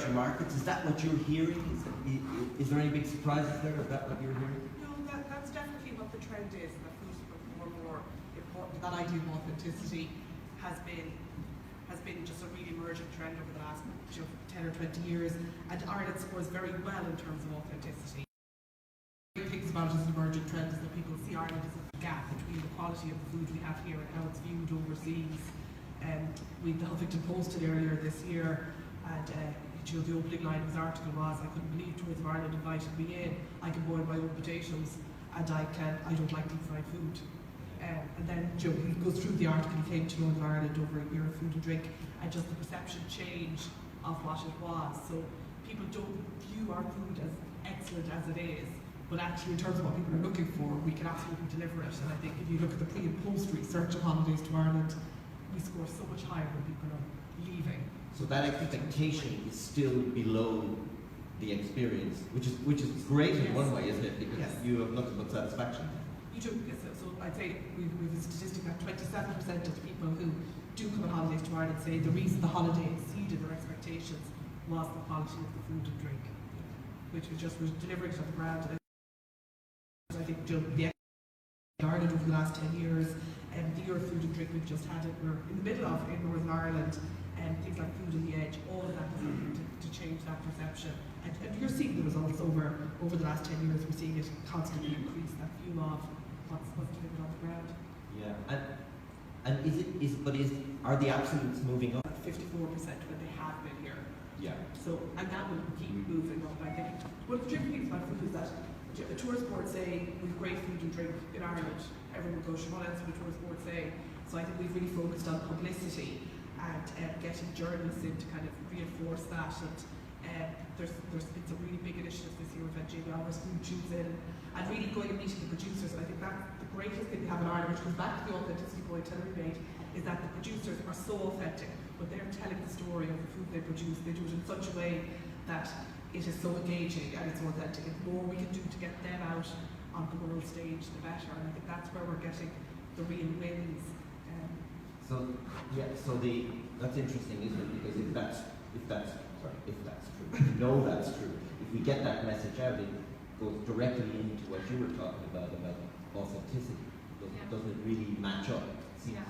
emerging markets. Is that what you're hearing? Is there any big surprises there? Is that what you're hearing? No, that's definitely what the trend is. That food is more and more important. That idea of authenticity has been just a really emerging trend over the last 10 or 20 years, and Ireland scores very well in terms of authenticity. The things about it as an emerging trend is that people see Ireland as a gap between the quality of the food we have here and how it's viewed overseas. The Huffington Post did earlier this year, and the opening line of his article was, "I couldn't believe Tourism Ireland invited me in. I can boil my own potatoes, and I don't like deep fried food." And then he goes through the article. He came to Northern Ireland over a year of food and drink, and just the perception change of what it was. So people don't view our food as excellent as it is, but actually in terms of what people are looking for, we can absolutely deliver it. And I think if you look at the pre and post research of holidays to Ireland, we score so much higher when people are leaving. So that expectation is still below the experience, which is great in one way, isn't it? Because you have nothing but satisfaction. You do. So I'd say we've a statistic that 27% of the people who do come on holidays to Ireland say the reason the holiday exceeded their expectations was the quality of the food and drink, which was delivering it on the ground. And I think the Ireland over the last 10 years, and the year of food and drink we've just had it, we're in the middle of in Northern Ireland, and things like Food on the Edge, all of that is helping to change that perception. And you're seeing the results over the last 10 years. We're seeing it constantly increase, that view of what's delivered on the ground. Yeah, and are the absolutes moving up? 54% when they have been here. Yeah. So, and that will keep moving up, I think. One of the tricky things about food is that the tourist board say we've great food and drink in Ireland. Everyone goes, what else would the tourist board say? So I think we've really focused on publicity and getting journalists in to kind of reinforce that. And there's been some really big initiatives this year. We've had Jamie Alvarez Food Choose in, and really going and meeting the producers. And I think that's the greatest thing we have in Ireland, which comes back to the authenticity point Hillary made, is that the producers are so authentic. When they're telling the story of the food they produce, they do it in such a way that it is so engaging and it's authentic. And the more we can do to get them out on the world stage, the better. And I think that's where we're getting the real wins. That's interesting, isn't it? Because if that's true, we know that's true. If we get that message out, it goes directly into what you were talking about authenticity. Doesn't it really match up? Yeah.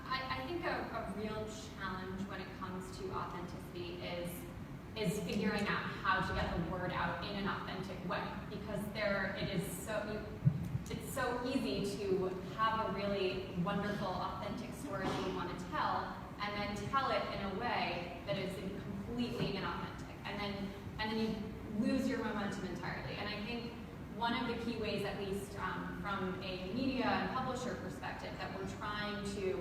I think a real challenge when it comes to authenticity is figuring out how to get the word out in an authentic way, because it's so easy to have a really wonderful, authentic story that you want to tell, and then tell it in a way that is completely inauthentic, and then you lose your momentum entirely. And I think one of the key ways, at least from a media and publisher perspective, that we're trying to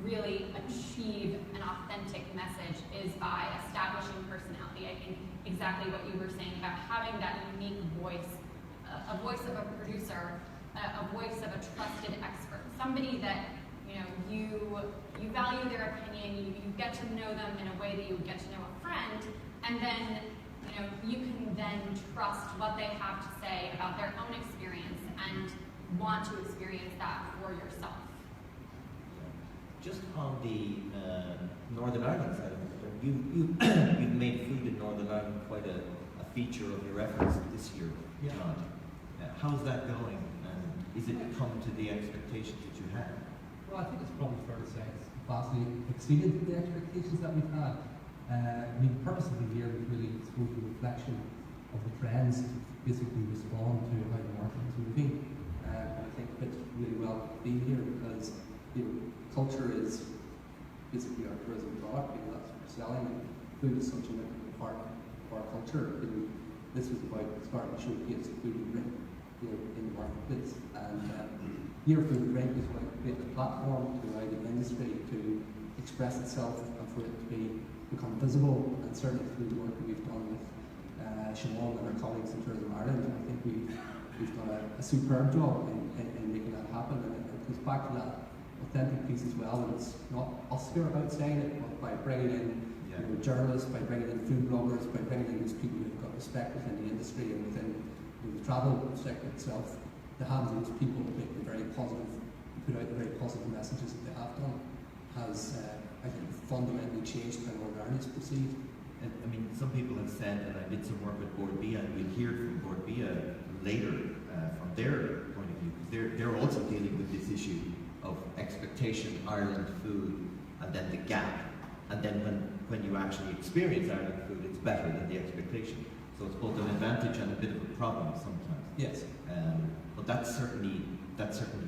really achieve an authentic message is by establishing personality. I think exactly what you were saying about having that unique voice, a voice of a producer, a voice of a trusted expert, somebody that you value their opinion, you get to know them in a way that you would get to know a friend, and then you can then trust what they have to say about their own experience and want to experience that for yourself. Just on the Northern Ireland side of it, you've made food in Northern Ireland quite a feature of your efforts this year, John. How's that going? And is it come to the expectations that you had? Well, I think it's probably fair to say it's vastly exceeded the expectations that we've had. The purpose of the year was really, I suppose, the reflection of the trends to basically respond to how the market is moving. I think it fits really well being here because culture is basically our tourism product, that's what we're selling, and food is such an important part of our culture. This was about starting to showcase food and drink in the marketplace. And Year Food and Drink is about creating a platform to allow the industry to express itself and for it to become visible. And certainly through the work that we've done with Siobhán and our colleagues in Tourism Ireland, I think we've done a superb job in making that happen. And it goes back to that authentic piece as well, and it's not us here about saying it, but by bringing in journalists, by bringing in food bloggers, by bringing in these people who've got respect within the industry and within the travel sector itself, to have those people make the very positive, put out the very positive messages that they have done, has I think fundamentally changed how Northern Ireland is perceived. I mean, some people have said, and I did some work with Board Bia, and we'll hear from Board Bia later from their point of view, because they're also dealing with this issue of expectation, Ireland food, and then the gap. And then when you actually experience Ireland food, it's better than the expectation. So it's both an advantage and a bit of a problem sometimes. Yes. But that's certainly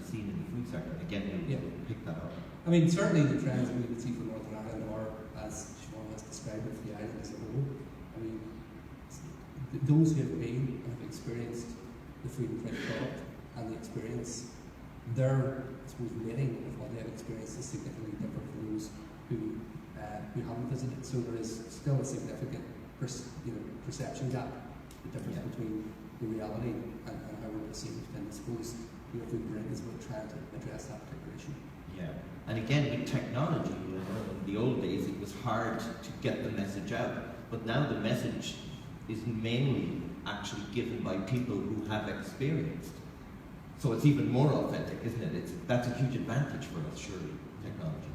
seen in the food sector. Again, we'll pick that up. I mean, certainly the trends that we would see for Northern Ireland are, as Siobhán has described it, for the island as a whole. I mean, those who have been and have experienced the food and drink product and the experience, their, I suppose, rating of what they have experienced is significantly different from those who haven't visited. So there is still a significant perception gap, the difference between the reality and how we're perceived. And I suppose food and drink is about trying to address that particular issue. Yeah, and again with technology, in the old days it was hard to get the message out, but now the message is mainly actually given by people who have experienced. So it's even more authentic, isn't it? That's a huge advantage for us, surely, technology.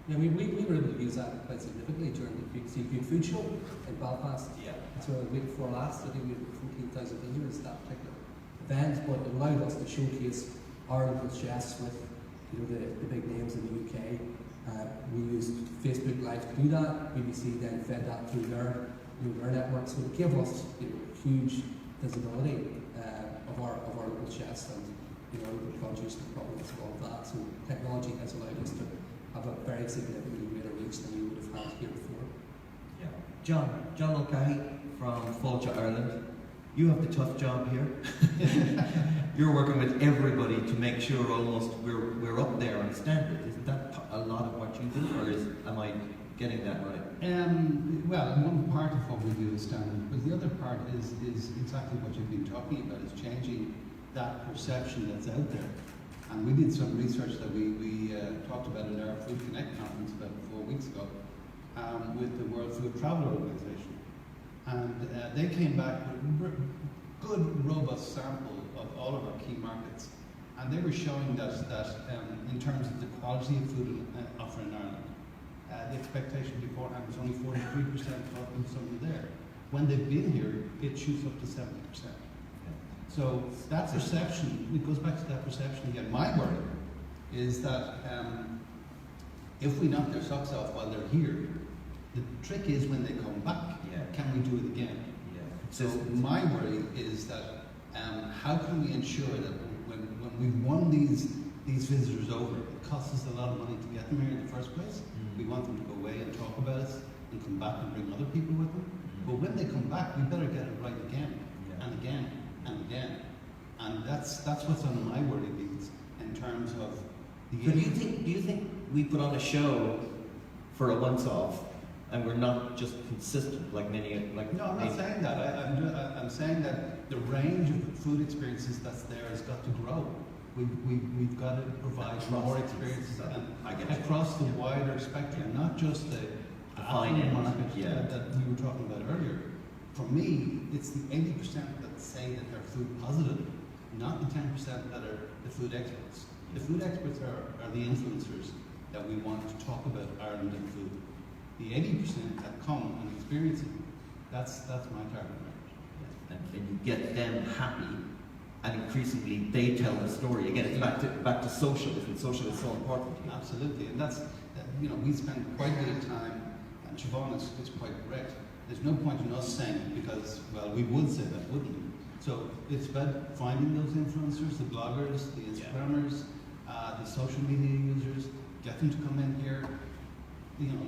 Yeah, we were able to use that quite significantly during the Big Food Show in Belfast. Yeah. So the week before last, I think we had 14,000 visitors to that particular event, but it allowed us to showcase our local chefs with the big names in the UK. We used Facebook Live to do that. BBC then fed that through their network, so it gave us huge visibility of our local chefs and the produce and the problems of all of that. So technology has allowed us to have a very significantly greater reach than we would have had here before. Yeah. John Mulcahy from Failte, Ireland. You have the tough job here. You're working with everybody to make sure almost we're up there on standard. Isn't that a lot of what you do, or am I getting that right? Well, one part of what we do is standard, but the other part is exactly what you've been talking about, is changing that perception that's out there. And we did some research that we talked about in our Food Connect conference about 4 weeks ago with the World Food Travel Organization. And they came back with a good, robust sample of all of our key markets. And they were showing that in terms of the quality of food offered in Ireland, the expectation beforehand was only 43% thought there was something there. When they've been here, it shoots up to 70%. So that perception, it goes back to that perception again. My worry is that if we knock their socks off while they're here, the trick is when they come back, can we do it again? Yeah. So my worry is that how can we ensure that when we've won these visitors over, it costs us a lot of money to get them here in the first place. We want them to go away and talk about us and come back and bring other people with them. But when they come back, we better get it right again and again and again. And that's what's on my worry beads in terms of the. So do you think we put on a show for a once off and we're not just consistent like many No, I'm not saying that. I'm saying that the range of food experiences that's there has got to grow. We've got to provide more experiences across the wider spectrum, not just the affluent market that we were talking about earlier. For me, it's the 80% that say that they're food positive, not the 10% that are the food experts. The food experts are the influencers that we want to talk about Ireland and food. The 80% that come and experience it, that's my target market. And you get them happy, and increasingly they tell the story. Again, it's back to socialism. Social is so important here. Absolutely, and that's we spend quite a bit of time, and Siobhán is quite correct. There's no point in us saying it because, well, we would say that, wouldn't we? So it's about finding those influencers, the bloggers, the Instagrammers, the social media users, get them to come in here,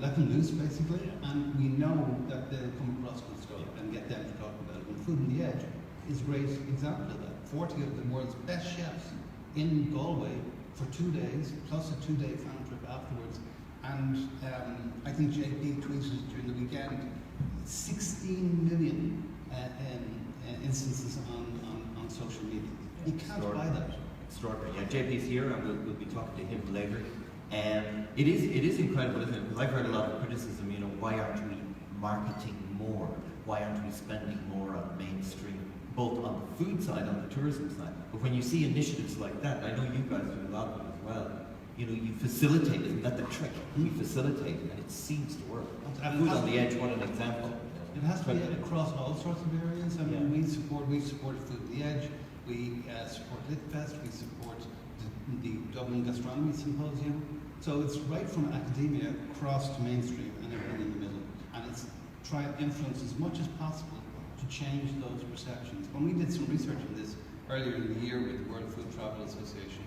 let them loose basically, and we know that they'll come across good stuff and get them to talk about it. And Food on the Edge is a great example of that. 40 of the world's best chefs in Galway for 2 days, plus a 2-day fan trip afterwards. And I think JP tweeted during the weekend 16 million instances on social media. You can't buy that. Extraordinary. Yeah, JP's here, and we'll be talking to him later. It is incredible, isn't it? Because I've heard a lot of criticism. Why aren't we marketing more? Why aren't we spending more on mainstream, both on the food side, on the tourism side? But when you see initiatives like that, I know you guys do a lot of it as well. you facilitate, isn't that the trick? You facilitate, and it seems to work. Food on the Edge, what an example. It has to be across all sorts of areas. I mean, we've supported Food on the Edge, we support LitFest, we support the Dublin Gastronomy Symposium. So it's right from academia across to mainstream and everything in the middle. And it's try to influence as much as possible to change those perceptions. When we did some research on this earlier in the year with the World Food Travel Association,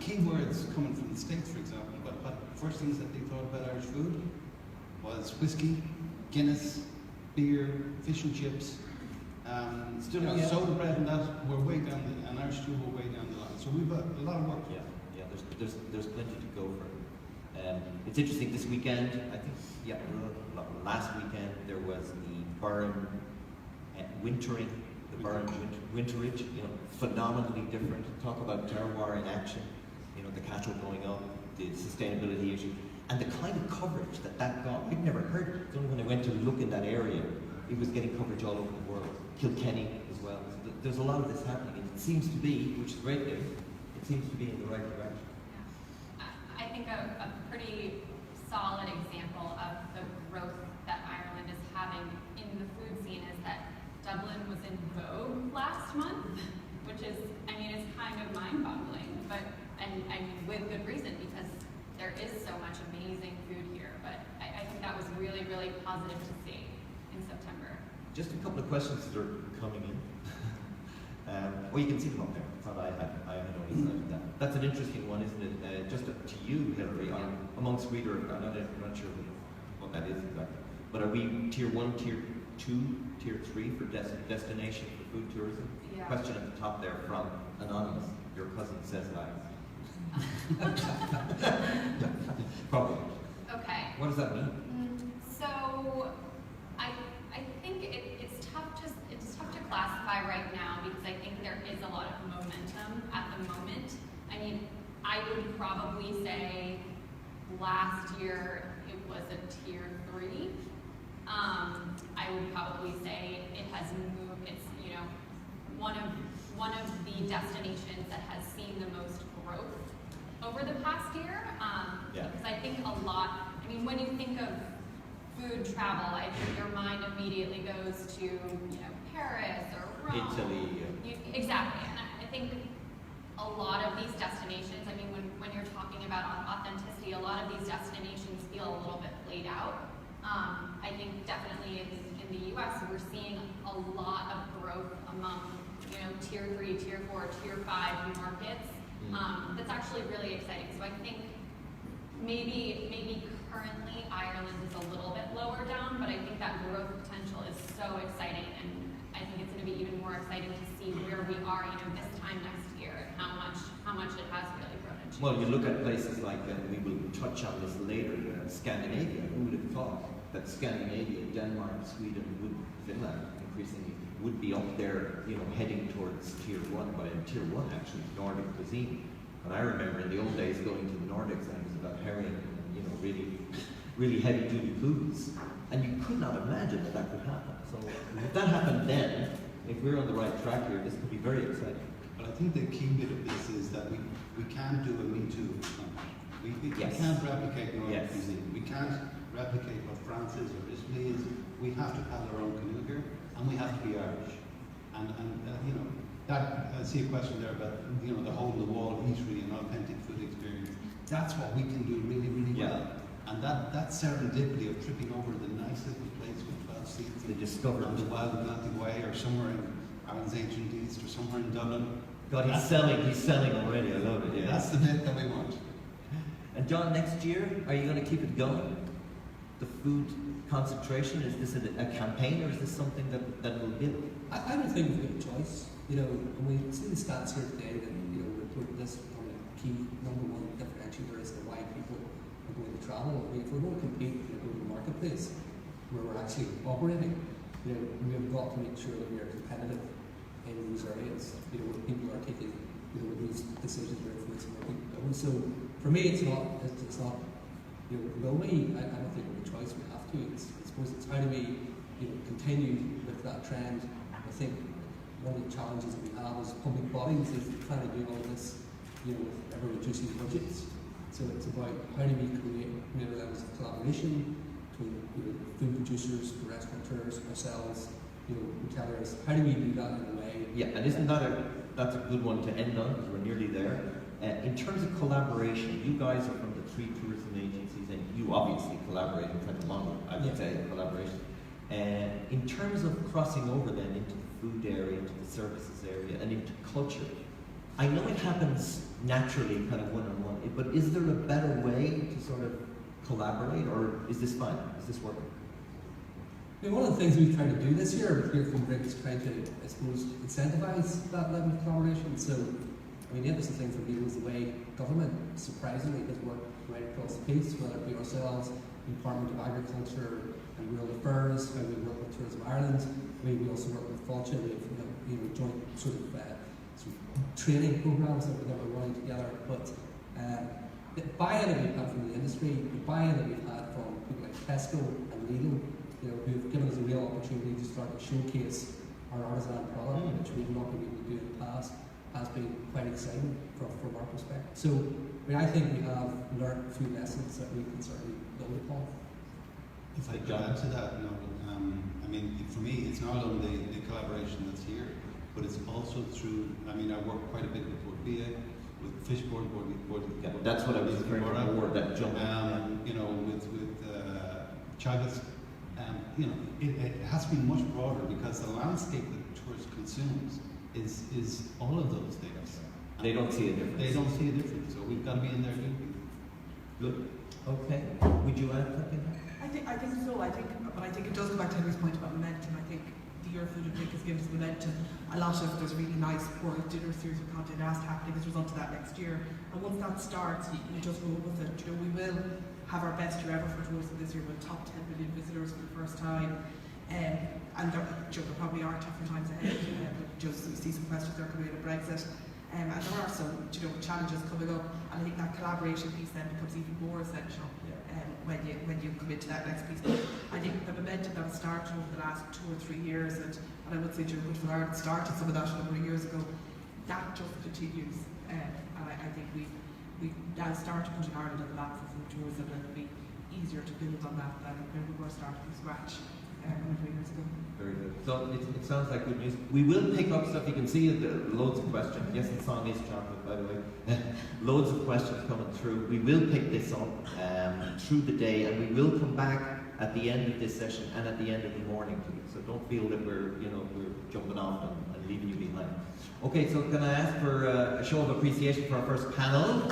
keywords coming from the States, for example, but first things that they thought about Irish food was whiskey, Guinness, beer, fish and chips, soda bread, and that we're way down and Irish stew we're way down the line. So we've got a lot of work. Yeah. There's plenty to go for. It's interesting this weekend. I think last weekend there was the Burren wintering, the Burren winterage. Phenomenally different. Talk about terroir in action. The cattle going up, the sustainability issue, and the kind of coverage that got. I'd never heard it. It's only when I went to look in that area, it was getting coverage all over the world. Kilkenny as well. So there's a lot of this happening, and it seems to be, which is great news, it seems to be in the right direction. I think a pretty solid example of the growth that Ireland is having in the food scene is that Dublin was in vogue last month, which is, it's kind of mind-boggling, and with good reason, because there is so much amazing food here. But I think that was really, really positive to see in September. Just a couple of questions that are coming in. You can see them up there. It's not I haven't always noted that. That's an interesting one, isn't it? Just to you, Hilary, amongst reader, I'm not sure what that is exactly. But are we tier 1, tier 2, tier 3 for destination for food tourism? Yeah. Question at the top there from Anonymous. Your cousin says that. Probably. Okay. What does that mean? So I think it's tough to classify right now, because I think there is a lot of momentum at the moment. I would probably say last year it was a tier 3. I would probably say it has moved. It's one of the destinations that has seen the most growth over the past year. Because I think a lot. When you think of food travel, I think your mind immediately goes to Paris or Rome. Italy. Exactly, and I think a lot of these destinations. When you're talking about authenticity, a lot of these destinations feel a little bit played out. I think definitely in the U.S. we're seeing a lot of growth among tier 3, tier 4, tier 5 markets. That's actually really exciting. So I think maybe currently Ireland is a little bit lower down, but I think that growth potential is so exciting, and I think it's going to be even more exciting to see where we are, this time next year, and how much it has really grown and changed. Well, you look at places like, we will touch on this later, Scandinavia. Who would have thought that Scandinavia, Denmark, Sweden, Finland, increasingly would be up there, heading towards tier 1, but in tier 1 actually, Nordic cuisine. And I remember in the old days going to the Nordics, and it was about herring and really heavy duty foods. And you could not imagine that could happen. So if that happened then, if we're on the right track here, this could be very exciting. But I think the key bit of this is that we can't do a Me Too. We can't replicate Nordic cuisine. We can't replicate what France is or Italy is. We have to paddle our own canoe here, and we have to be Irish. And that, I see a question there about the hole in the wall eatery and authentic food experience. That's what we can do really, really well. And that serendipity of tripping over the nice little place with 12 seats, they discovered on the Wild Atlantic Way, or somewhere in Ireland's ancient east, or somewhere in Dublin. God, he's selling already. I love it. Yeah. That's the bit that we want. And John, next year, are you going to keep it going? The food concentration, is this a campaign, or is this something that will build? I don't think we've got a choice. When we see the stats here today, that we put this on a key number 1 differentiator as to why people are going to travel. If we're going to compete in a global marketplace where we're actually operating, we've got to make sure that we are competitive in those areas. Where people are taking, where those decisions are influencing where people go. So for me, it's not. Will we? I don't think we have a choice. We have to. I suppose it's how do we, continue with that trend. I think one of the challenges that we have as public bodies is trying to do all this, with ever reducing budgets. So it's about how do we create greater levels of collaboration between food producers, the restaurateurs, ourselves, retailers. How do we do that in a way? Yeah, and isn't that that's a good one to end on, because we're nearly there. In terms of collaboration, you guys are from the 3 tourism agencies, and you obviously collaborate in kind of model, I would say, collaboration. In terms of crossing over then into the food area, into the services area, and into culture, I know it happens naturally, kind of one-on-one, but is there a better way to sort of collaborate, or is this fine? Is this working? One of the things we've tried to do this year with Here Food Break is trying to, I suppose, incentivise that level of collaboration. So, the interesting thing for me was the way government, surprisingly, has worked right across the piece, whether it be ourselves, the Department of Agriculture and Rural Affairs, how we work with Tourism Ireland. We also work with Failte. We have joint sort of training programs that we're running together. But the buy-in that we've had from the industry, the buy-in that we've had from people like Tesco and Lidl, who have given us a real opportunity to start to showcase our artisan product, which we've not been able to do in the past, has been quite exciting from our perspective. So I think we have learned a few lessons that we can certainly build upon. If I could add to that, I mean, for me, it's not only the collaboration that's here, but it's also through, I work quite a bit with Board with Fish Board, that's what I was referring to, more that jump. With Chagas, it has to be much broader, because the landscape that tourists consumes is all of those things. They don't see a difference. They don't see a difference, so we've got to be in there doing it. Good. Okay. Would you add something? I think so. But I think it does go back to Henry's point about momentum. I think the Year Food and Drink has given us momentum. There's really nice world dinner series with Condé Nast happening as a result of that next year. And once that starts, you just roll with it. We will have our best year ever for tourism this year with top 10 million visitors for the first time. And there probably are tougher times ahead. We see some questions there coming out of Brexit. And there are some challenges coming up. And I think that collaboration piece then becomes even more essential when you come into that next piece. But I think the momentum that started over the last 2 or 3 years, and I would say Good for Ireland started some of that a number of years ago, that just continues. And I think we now start putting Ireland on the map for food tourism, and it'll be easier to build on that than when we were starting from scratch 3 years ago. Very good. So it sounds like good news. We will pick up stuff. You can see loads of questions. Yes, the song is chocolate, by the way. Loads of questions coming through. We will pick this up through the day, and we will come back at the end of this session and at the end of the morning to it. So don't feel that we're jumping off and leaving you behind. Okay, so can I ask for a show of appreciation for our first panel?